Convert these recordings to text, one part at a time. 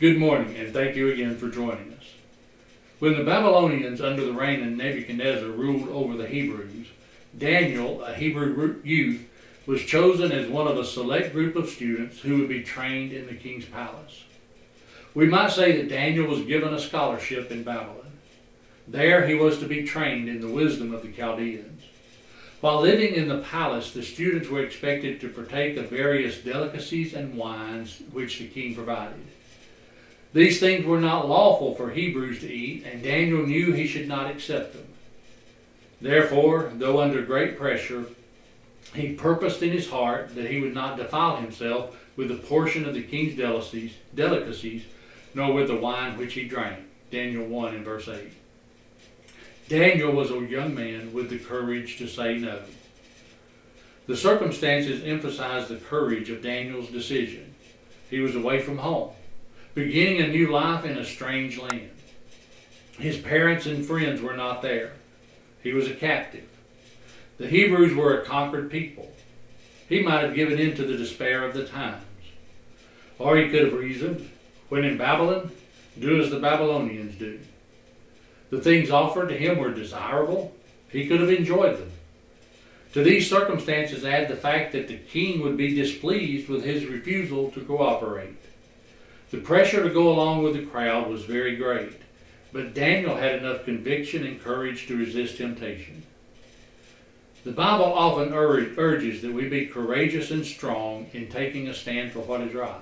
Good morning, and thank you again for joining us. When the Babylonians under the reign of Nebuchadnezzar ruled over the Hebrews, Daniel, a Hebrew youth, was chosen as one of a select group of students who would be trained in the king's palace. We might say that Daniel was given a scholarship in Babylon. There he was to be trained in the wisdom of the Chaldeans. While living in the palace, the students were expected to partake of various delicacies and wines which the king provided. These things were not lawful for Hebrews to eat, and Daniel knew he should not accept them. Therefore, though under great pressure, he purposed in his heart that he would not defile himself with a portion of the king's delicacies, nor with the wine which he drank. Daniel 1 and verse 8. Daniel was a young man with the courage to say no. The circumstances emphasize the courage of Daniel's decision. He was away from home, beginning a new life in a strange land. His parents and friends were not there. He was a captive. The Hebrews were a conquered people. He might have given in to the despair of the times. Or he could have reasoned, when in Babylon, do as the Babylonians do. The things offered to him were desirable. He could have enjoyed them. To these circumstances add the fact that the king would be displeased with his refusal to cooperate. The pressure to go along with the crowd was very great, but Daniel had enough conviction and courage to resist temptation. The Bible often urges that we be courageous and strong in taking a stand for what is right.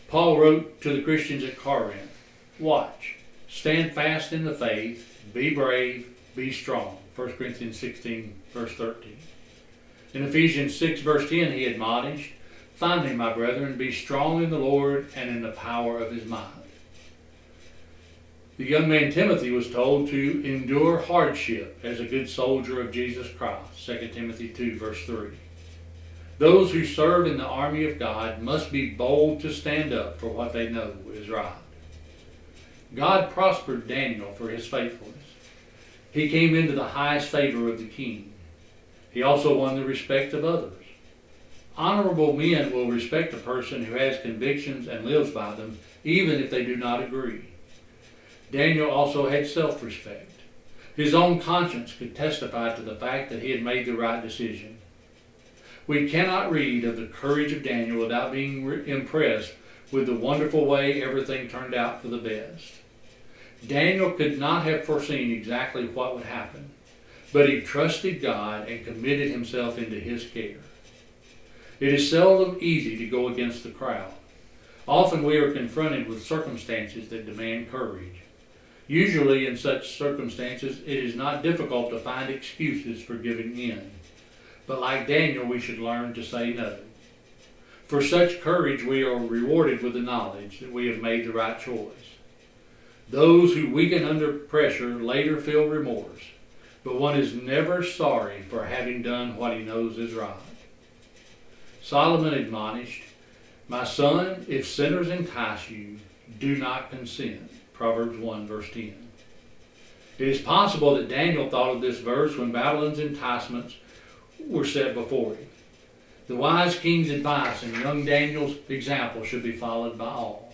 Paul wrote to the Christians at Corinth, "Watch, stand fast in the faith, be brave, be strong." 1 Corinthians 16, verse 13. In Ephesians 6, verse 10, he admonished, "Finally, my brethren, be strong in the Lord and in the power of his might." The young man Timothy was told to endure hardship as a good soldier of Jesus Christ. 2 Timothy 2, verse 3. Those who serve in the army of God must be bold to stand up for what they know is right. God prospered Daniel for his faithfulness. He came into the highest favor of the king. He also won the respect of others. Honorable men will respect a person who has convictions and lives by them, even if they do not agree. Daniel also had self-respect. His own conscience could testify to the fact that he had made the right decision. We cannot read of the courage of Daniel without being impressed with the wonderful way everything turned out for the best. Daniel could not have foreseen exactly what would happen, but he trusted God and committed himself into his care. It is seldom easy to go against the crowd. Often we are confronted with circumstances that demand courage. Usually in such circumstances, it is not difficult to find excuses for giving in. But like Daniel, we should learn to say no. For such courage, we are rewarded with the knowledge that we have made the right choice. Those who weaken under pressure later feel remorse, but one is never sorry for having done what he knows is right. Solomon admonished, "My son, if sinners entice you, do not consent." Proverbs 1, verse 10. It is possible that Daniel thought of this verse when Babylon's enticements were set before him. The wise king's advice and young Daniel's example should be followed by all.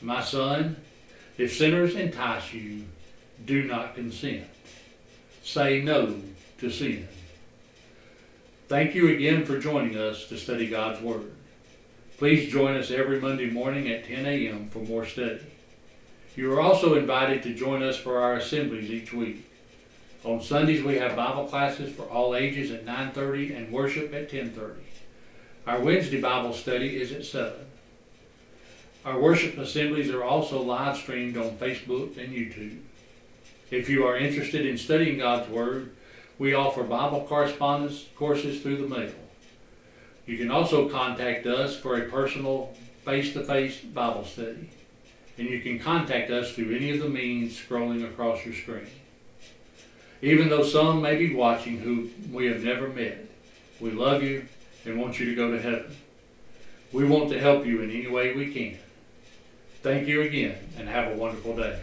"My son, if sinners entice you, do not consent." Say no to sin. Thank you again for joining us to study God's Word. Please join us every Monday morning at 10 a.m. for more study. You are also invited to join us for our assemblies each week. On Sundays we have Bible classes for all ages at 9:30 and worship at 10:30. Our Wednesday Bible study is at 7. Our worship assemblies are also live streamed on Facebook and YouTube. If you are interested in studying God's Word, we offer Bible correspondence courses through the mail. You can also contact us for a personal face-to-face Bible study. And you can contact us through any of the means scrolling across your screen. Even though some may be watching who we have never met, we love you and want you to go to heaven. We want to help you in any way we can. Thank you again, and have a wonderful day.